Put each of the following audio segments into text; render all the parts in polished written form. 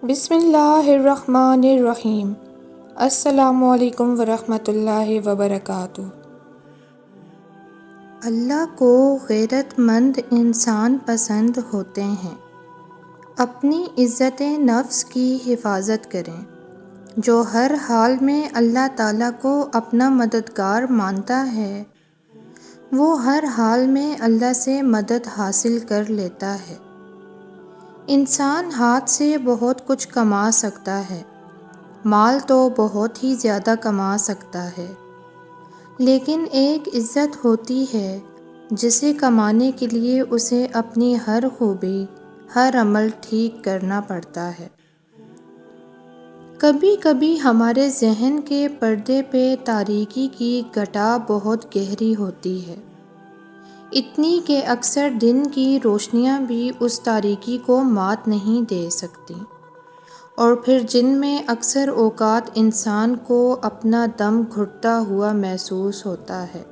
بسم اللہ الرحمن الرحیم۔ السلام علیکم ورحمۃ اللہ وبرکاتہ۔ اللہ کو غیرت مند انسان پسند ہوتے ہیں۔ اپنی عزت نفس کی حفاظت کریں۔ جو ہر حال میں اللہ تعالیٰ کو اپنا مددگار مانتا ہے وہ ہر حال میں اللہ سے مدد حاصل کر لیتا ہے۔ انسان ہاتھ سے بہت کچھ کما سکتا ہے، مال تو بہت ہی زیادہ کما سکتا ہے، لیکن ایک عزت ہوتی ہے جسے کمانے کے لیے اسے اپنی ہر خوبی، ہر عمل ٹھیک کرنا پڑتا ہے۔ کبھی کبھی ہمارے ذہن کے پردے پہ تاریکی کی گھٹا بہت گہری ہوتی ہے، اتنی کہ اکثر دن کی روشنیاں بھی اس تاریکی کو مات نہیں دے سکتی، اور پھر جن میں اکثر اوقات انسان کو اپنا دم گھٹتا ہوا محسوس ہوتا ہے۔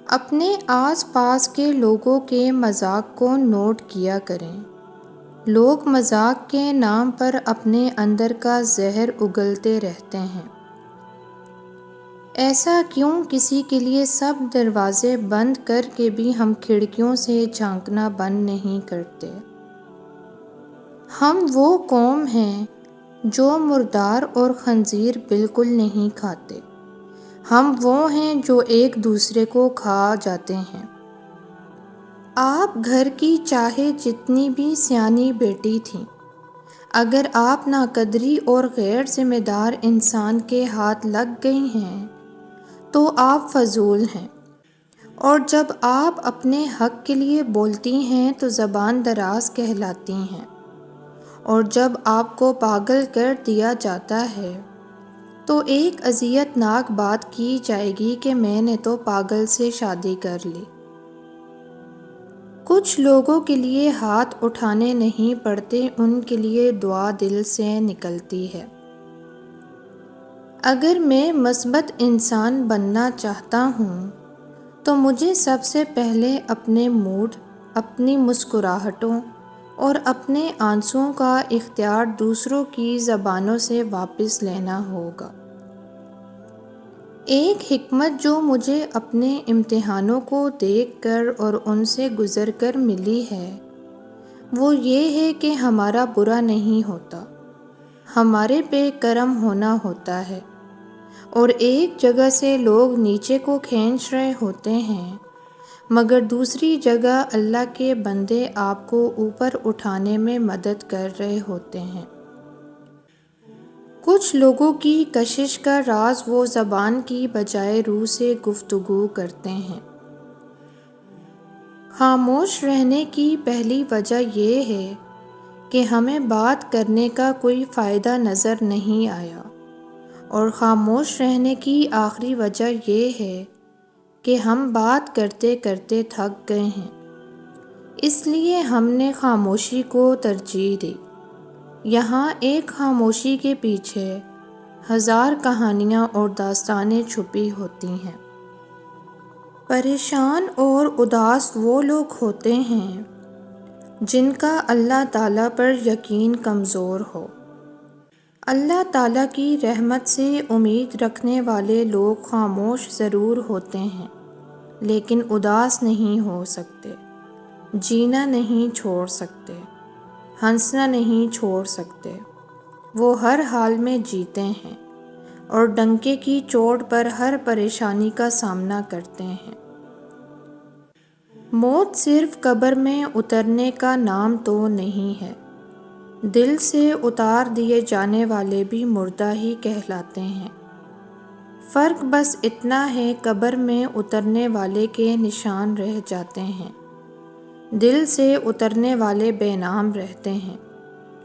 اپنے آس پاس کے لوگوں کے مذاق کو نوٹ کیا کریں۔ لوگ مذاق کے نام پر اپنے اندر کا زہر اگلتے رہتے ہیں۔ ایسا کیوں کسی کے لیے سب دروازے بند کر کے بھی ہم کھڑکیوں سے جھانکنا بند نہیں کرتے؟ ہم وہ قوم ہیں جو مردار اور خنزیر بالکل نہیں کھاتے۔ ہم وہ ہیں جو ایک دوسرے کو کھا جاتے ہیں۔ آپ گھر کی چاہے جتنی بھی سیانی بیٹی تھیں، اگر آپ ناقدری اور غیر ذمہ دار انسان کے ہاتھ لگ گئی ہیں تو آپ فضول ہیں، اور جب آپ اپنے حق کے لیے بولتی ہیں تو زبان دراز کہلاتی ہیں، اور جب آپ کو پاگل کر دیا جاتا ہے تو ایک اذیت ناک بات کی جائے گی کہ میں نے تو پاگل سے شادی کر لی۔ کچھ لوگوں کے لیے ہاتھ اٹھانے نہیں پڑتے، ان کے لیے دعا دل سے نکلتی ہے۔ اگر میں مثبت انسان بننا چاہتا ہوں تو مجھے سب سے پہلے اپنے موڈ، اپنی مسکراہٹوں اور اپنے آنسوؤں کا اختیار دوسروں کی زبانوں سے واپس لینا ہوگا۔ ایک حکمت جو مجھے اپنے امتحانوں کو دیکھ کر اور ان سے گزر کر ملی ہے وہ یہ ہے کہ ہمارا برا نہیں ہوتا، ہمارے پہ کرم ہونا ہوتا ہے، اور ایک جگہ سے لوگ نیچے کو کھینچ رہے ہوتے ہیں مگر دوسری جگہ اللہ کے بندے آپ کو اوپر اٹھانے میں مدد کر رہے ہوتے ہیں۔ کچھ لوگوں کی کشش کا راز وہ زبان کی بجائے روح سے گفتگو کرتے ہیں۔ خاموش رہنے کی پہلی وجہ یہ ہے کہ ہمیں بات کرنے کا کوئی فائدہ نظر نہیں آیا، اور خاموش رہنے کی آخری وجہ یہ ہے کہ ہم بات کرتے کرتے تھک گئے ہیں، اس لیے ہم نے خاموشی کو ترجیح دی۔ یہاں ایک خاموشی کے پیچھے ہزار کہانیاں اور داستانیں چھپی ہوتی ہیں۔ پریشان اور اداس وہ لوگ ہوتے ہیں جن کا اللہ تعالیٰ پر یقین کمزور ہو۔ اللہ تعالیٰ کی رحمت سے امید رکھنے والے لوگ خاموش ضرور ہوتے ہیں لیکن اداس نہیں ہو سکتے، جینا نہیں چھوڑ سکتے، ہنسنا نہیں چھوڑ سکتے۔ وہ ہر حال میں جیتے ہیں اور ڈنکے کی چوٹ پر ہر پریشانی کا سامنا کرتے ہیں۔ موت صرف قبر میں اترنے کا نام تو نہیں ہے، دل سے اتار دیے جانے والے بھی مردہ ہی کہلاتے ہیں۔ فرق بس اتنا ہے قبر میں اترنے والے کے نشان رہ جاتے ہیں، دل سے اترنے والے بے نام رہتے ہیں،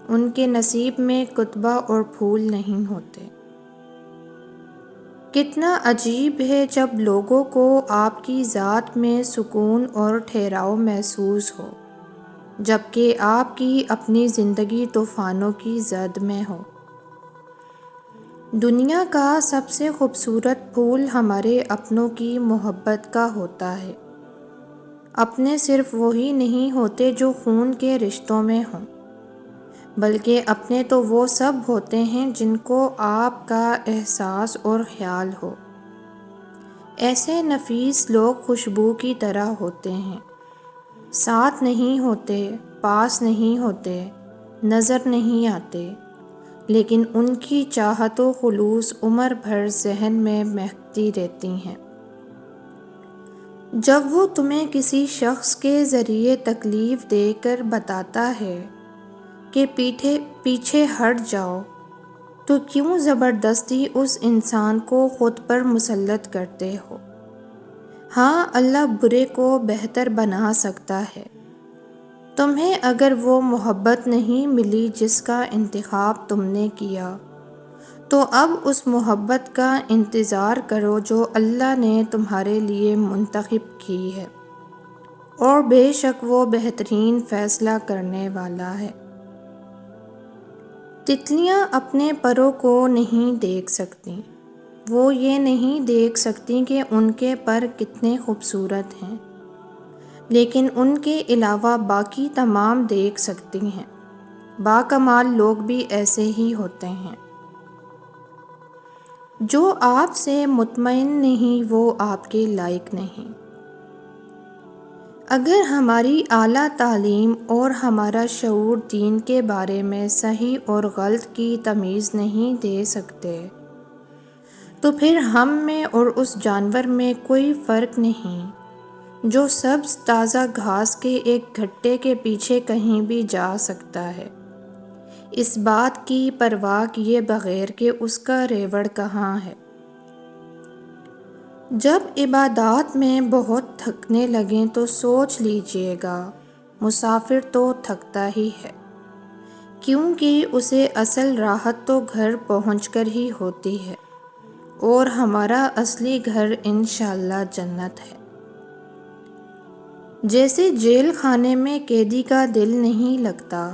ان کے نصیب میں کتبہ اور پھول نہیں ہوتے۔ کتنا عجیب ہے جب لوگوں کو آپ کی ذات میں سکون اور ٹھہراؤ محسوس ہو جبکہ آپ کی اپنی زندگی طوفانوں کی زد میں ہو۔ دنیا کا سب سے خوبصورت پھول ہمارے اپنوں کی محبت کا ہوتا ہے۔ اپنے صرف وہی نہیں ہوتے جو خون کے رشتوں میں ہوں، بلکہ اپنے تو وہ سب ہوتے ہیں جن کو آپ کا احساس اور خیال ہو۔ ایسے نفیس لوگ خوشبو کی طرح ہوتے ہیں، ساتھ نہیں ہوتے، پاس نہیں ہوتے، نظر نہیں آتے، لیکن ان کی چاہت و خلوص عمر بھر ذہن میں مہکتی رہتی ہیں۔ جب وہ تمہیں کسی شخص کے ذریعے تکلیف دے کر بتاتا ہے کہ پیچھے ہٹ جاؤ، تو کیوں زبردستی اس انسان کو خود پر مسلط کرتے ہو؟ ہاں، اللہ برے کو بہتر بنا سکتا ہے۔ تمہیں اگر وہ محبت نہیں ملی جس کا انتخاب تم نے کیا، تو اب اس محبت کا انتظار کرو جو اللہ نے تمہارے لیے منتخب کی ہے، اور بے شک وہ بہترین فیصلہ کرنے والا ہے۔ تتلیاں اپنے پروں کو نہیں دیکھ سکتیں، وہ یہ نہیں دیکھ سکتیں کہ ان کے پر کتنے خوبصورت ہیں، لیکن ان کے علاوہ باقی تمام دیکھ سکتی ہیں۔ باکمال لوگ بھی ایسے ہی ہوتے ہیں۔ جو آپ سے مطمئن نہیں وہ آپ کے لائق نہیں۔ اگر ہماری اعلیٰ تعلیم اور ہمارا شعور دین کے بارے میں صحیح اور غلط کی تمیز نہیں دے سکتے، تو پھر ہم میں اور اس جانور میں کوئی فرق نہیں جو سبز تازہ گھاس کے ایک گھٹے کے پیچھے کہیں بھی جا سکتا ہے، اس بات کی پرواہ کیے بغیر کہ اس کا ریوڑ کہاں ہے۔ جب عبادات میں بہت تھکنے لگیں تو سوچ لیجئے گا، مسافر تو تھکتا ہی ہے، کیونکہ اسے اصل راحت تو گھر پہنچ کر ہی ہوتی ہے، اور ہمارا اصلی گھر انشاءاللہ جنت ہے۔ جیسے جیل خانے میں قیدی کا دل نہیں لگتا،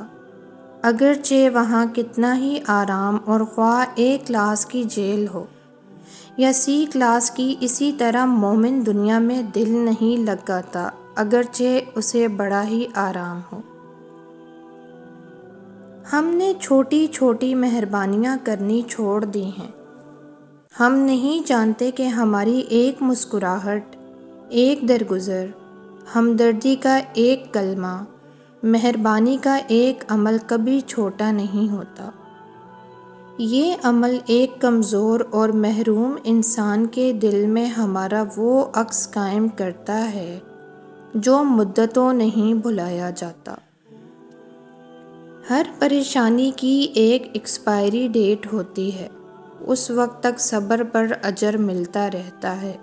اگرچہ وہاں کتنا ہی آرام، اور خواہ A کلاس کی جیل ہو یا C کلاس کی، اسی طرح مومن دنیا میں دل نہیں لگاتا اگرچہ اسے بڑا ہی آرام ہو۔ ہم نے چھوٹی چھوٹی مہربانیاں کرنی چھوڑ دی ہیں۔ ہم نہیں جانتے کہ ہماری ایک مسکراہٹ، ایک درگزر، ہمدردی کا ایک کلمہ، مہربانی کا ایک عمل کبھی چھوٹا نہیں ہوتا۔ یہ عمل ایک کمزور اور محروم انسان کے دل میں ہمارا وہ عکس قائم کرتا ہے جو مدتوں نہیں بھلایا جاتا۔ ہر پریشانی کی ایک ایکسپائری ڈیٹ ہوتی ہے، اس وقت تک صبر پر اجر ملتا رہتا ہے۔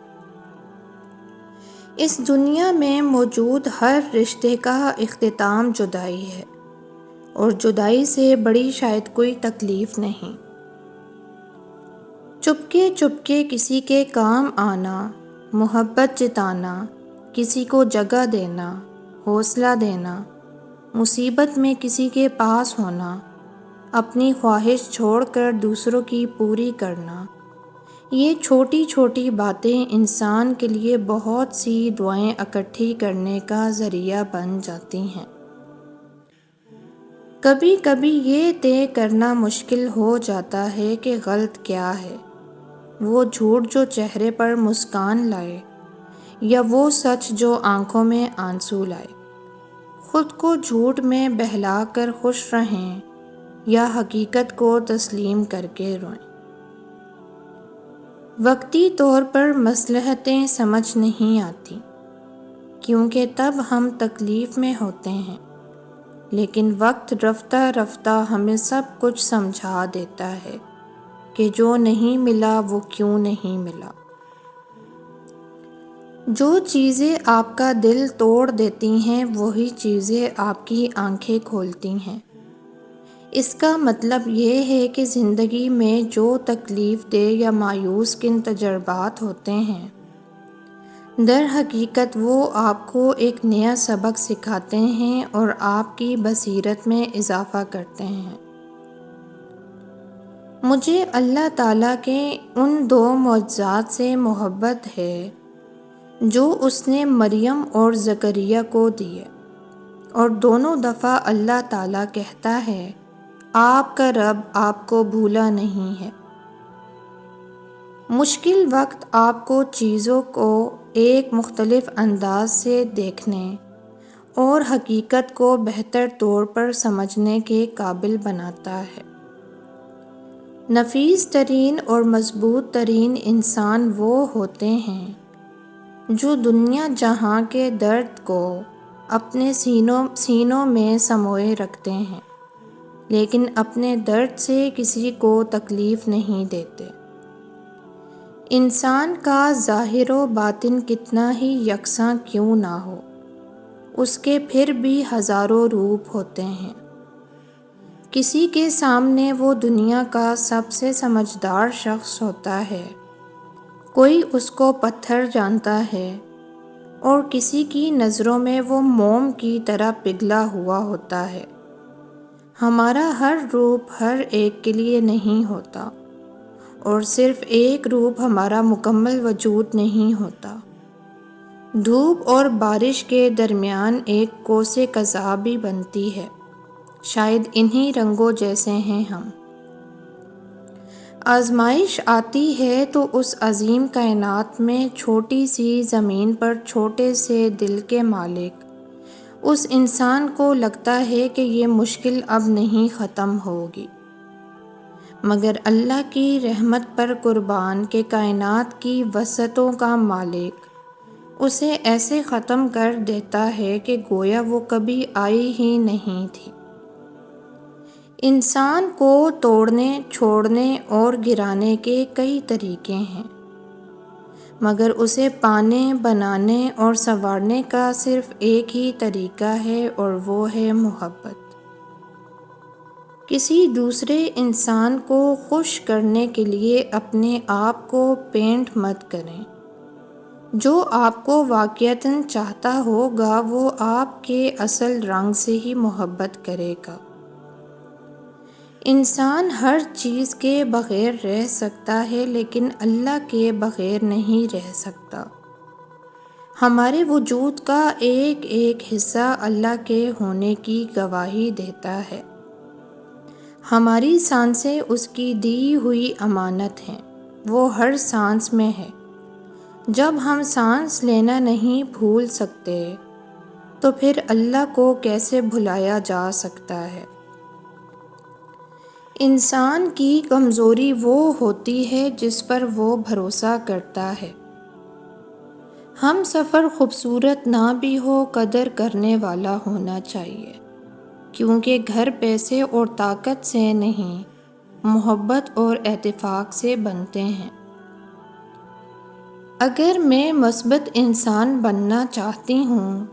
اس دنیا میں موجود ہر رشتے کا اختتام جدائی ہے، اور جدائی سے بڑی شاید کوئی تکلیف نہیں۔ چپکے چپکے کسی کے کام آنا، محبت جتانا، کسی کو جگہ دینا، حوصلہ دینا، مصیبت میں کسی کے پاس ہونا، اپنی خواہش چھوڑ کر دوسروں کی پوری کرنا، یہ چھوٹی چھوٹی باتیں انسان کے لیے بہت سی دعائیں اکٹھی کرنے کا ذریعہ بن جاتی ہیں۔ کبھی کبھی یہ طے کرنا مشکل ہو جاتا ہے کہ غلط کیا ہے، وہ جھوٹ جو چہرے پر مسکان لائے، یا وہ سچ جو آنکھوں میں آنسو لائے۔ خود کو جھوٹ میں بہلا کر خوش رہیں، یا حقیقت کو تسلیم کر کے روئیں۔ وقتی طور پر مصلحتیں سمجھ نہیں آتی، کیونکہ تب ہم تکلیف میں ہوتے ہیں، لیکن وقت رفتہ رفتہ ہمیں سب کچھ سمجھا دیتا ہے کہ جو نہیں ملا وہ کیوں نہیں ملا۔ جو چیزیں آپ کا دل توڑ دیتی ہیں وہی چیزیں آپ کی آنکھیں کھولتی ہیں۔ اس کا مطلب یہ ہے کہ زندگی میں جو تکلیف دہ یا مایوس کن تجربات ہوتے ہیں، در حقیقت وہ آپ کو ایک نیا سبق سکھاتے ہیں اور آپ کی بصیرت میں اضافہ کرتے ہیں۔ مجھے اللہ تعالیٰ کے ان 2 معجزات سے محبت ہے جو اس نے مریم اور زکریا کو دیے، اور دونوں دفعہ اللہ تعالیٰ کہتا ہے آپ کا رب آپ کو بھولا نہیں ہے۔ مشکل وقت آپ کو چیزوں کو ایک مختلف انداز سے دیکھنے اور حقیقت کو بہتر طور پر سمجھنے کے قابل بناتا ہے۔ نفیس ترین اور مضبوط ترین انسان وہ ہوتے ہیں جو دنیا جہاں کے درد کو اپنے سینوں میں سموئے رکھتے ہیں، لیکن اپنے درد سے کسی کو تکلیف نہیں دیتے۔ انسان کا ظاہر و باطن کتنا ہی یکساں کیوں نہ ہو، اس کے پھر بھی ہزاروں روپ ہوتے ہیں۔ کسی کے سامنے وہ دنیا کا سب سے سمجھدار شخص ہوتا ہے، کوئی اس کو پتھر جانتا ہے، اور کسی کی نظروں میں وہ موم کی طرح پگھلا ہوا ہوتا ہے۔ ہمارا ہر روپ ہر ایک کے لیے نہیں ہوتا، اور صرف ایک روپ ہمارا مکمل وجود نہیں ہوتا۔ دھوپ اور بارش کے درمیان ایک کوسے قزح بھی بنتی ہے، شاید انہی رنگوں جیسے ہیں ہم۔ آزمائش آتی ہے تو اس عظیم کائنات میں چھوٹی سی زمین پر چھوٹے سے دل کے مالک اس انسان کو لگتا ہے کہ یہ مشکل اب نہیں ختم ہوگی، مگر اللہ کی رحمت پر قربان کہ کائنات کی وسعتوں کا مالک اسے ایسے ختم کر دیتا ہے کہ گویا وہ کبھی آئی ہی نہیں تھی۔ انسان کو توڑنے، چھوڑنے اور گرانے کے کئی طریقے ہیں، مگر اسے پانے، بنانے اور سنوارنے کا صرف ایک ہی طریقہ ہے، اور وہ ہے محبت۔ کسی دوسرے انسان کو خوش کرنے کے لیے اپنے آپ کو پینٹ مت کریں۔ جو آپ کو واقعتاً چاہتا ہوگا وہ آپ کے اصل رنگ سے ہی محبت کرے گا۔ انسان ہر چیز کے بغیر رہ سکتا ہے، لیکن اللہ کے بغیر نہیں رہ سکتا۔ ہمارے وجود کا ایک ایک حصہ اللہ کے ہونے کی گواہی دیتا ہے۔ ہماری سانسیں اس کی دی ہوئی امانت ہیں، وہ ہر سانس میں ہے۔ جب ہم سانس لینا نہیں بھول سکتے تو پھر اللہ کو کیسے بھلایا جا سکتا ہے؟ انسان کی کمزوری وہ ہوتی ہے جس پر وہ بھروسہ کرتا ہے۔ ہم سفر خوبصورت نہ بھی ہو قدر کرنے والا ہونا چاہیے، کیونکہ گھر پیسے اور طاقت سے نہیں، محبت اور اتفاق سے بنتے ہیں۔ اگر میں مثبت انسان بننا چاہتی ہوں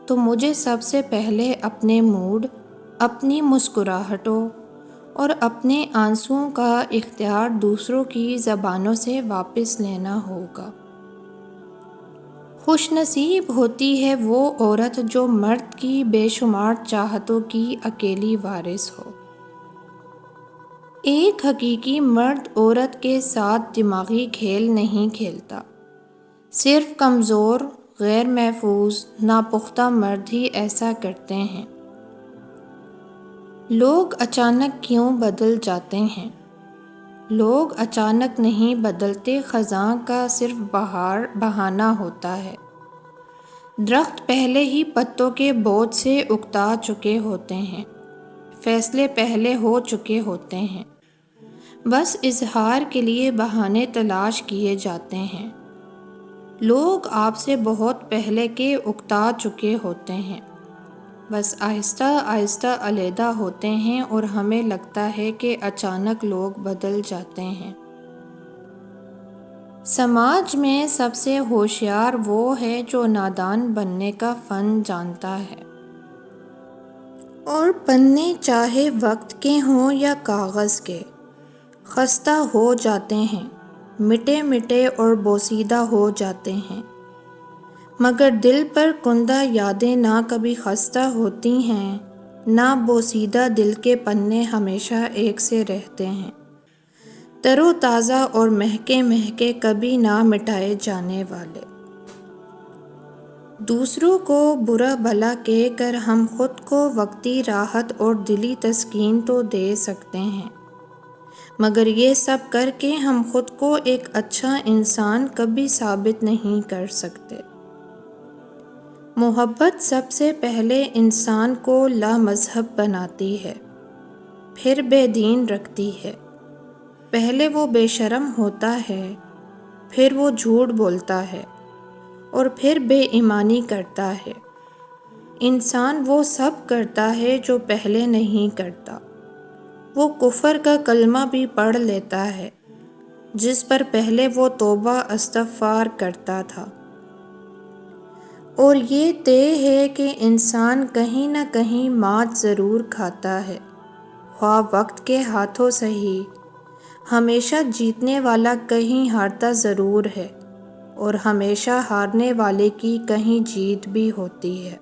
تو مجھے سب سے پہلے اپنے موڈ، اپنی مسکراہٹوں اور اپنے آنسوؤں کا اختیار دوسروں کی زبانوں سے واپس لینا ہوگا۔ خوش نصیب ہوتی ہے وہ عورت جو مرد کی بے شمار چاہتوں کی اکیلی وارث ہو۔ ایک حقیقی مرد عورت کے ساتھ دماغی کھیل نہیں کھیلتا، صرف کمزور، غیر محفوظ، ناپختہ مرد ہی ایسا کرتے ہیں۔ لوگ اچانک کیوں بدل جاتے ہیں؟ لوگ اچانک نہیں بدلتے، خزاں کا صرف بہانہ ہوتا ہے۔ درخت پہلے ہی پتوں کے بوجھ سے اکتا چکے ہوتے ہیں، فیصلے پہلے ہو چکے ہوتے ہیں، بس اظہار کے لیے بہانے تلاش کیے جاتے ہیں۔ لوگ آپ سے بہت پہلے کے اکتا چکے ہوتے ہیں، بس آہستہ آہستہ علیحدہ ہوتے ہیں، اور ہمیں لگتا ہے کہ اچانک لوگ بدل جاتے ہیں۔ سماج میں سب سے ہوشیار وہ ہے جو نادان بننے کا فن جانتا ہے، اور پنے چاہے وقت کے ہوں یا کاغذ کے، خستہ ہو جاتے ہیں، مٹے مٹے اور بوسیدہ ہو جاتے ہیں، مگر دل پر کندہ یادیں نہ کبھی خستہ ہوتی ہیں، نہ بوسیدہ دل کے پنے ہمیشہ ایک سے رہتے ہیں، تر و تازہ اور مہکے مہکے، کبھی نہ مٹائے جانے والے۔ دوسروں کو برا بھلا کہہ کر ہم خود کو وقتی راحت اور دلی تسکین تو دے سکتے ہیں، مگر یہ سب کر کے ہم خود کو ایک اچھا انسان کبھی ثابت نہیں کر سکتے۔ محبت سب سے پہلے انسان کو لامذہب بناتی ہے، پھر بے دین رکھتی ہے۔ پہلے وہ بے شرم ہوتا ہے، پھر وہ جھوٹ بولتا ہے، اور پھر بے ایمانی کرتا ہے۔ انسان وہ سب کرتا ہے جو پہلے نہیں کرتا۔ وہ کفر کا کلمہ بھی پڑھ لیتا ہے جس پر پہلے وہ توبہ استغفار کرتا تھا۔ اور یہ طے ہے کہ انسان کہیں نہ کہیں مات ضرور کھاتا ہے، خواہ وقت کے ہاتھوں سہی۔ ہمیشہ جیتنے والا کہیں ہارتا ضرور ہے، اور ہمیشہ ہارنے والے کی کہیں جیت بھی ہوتی ہے۔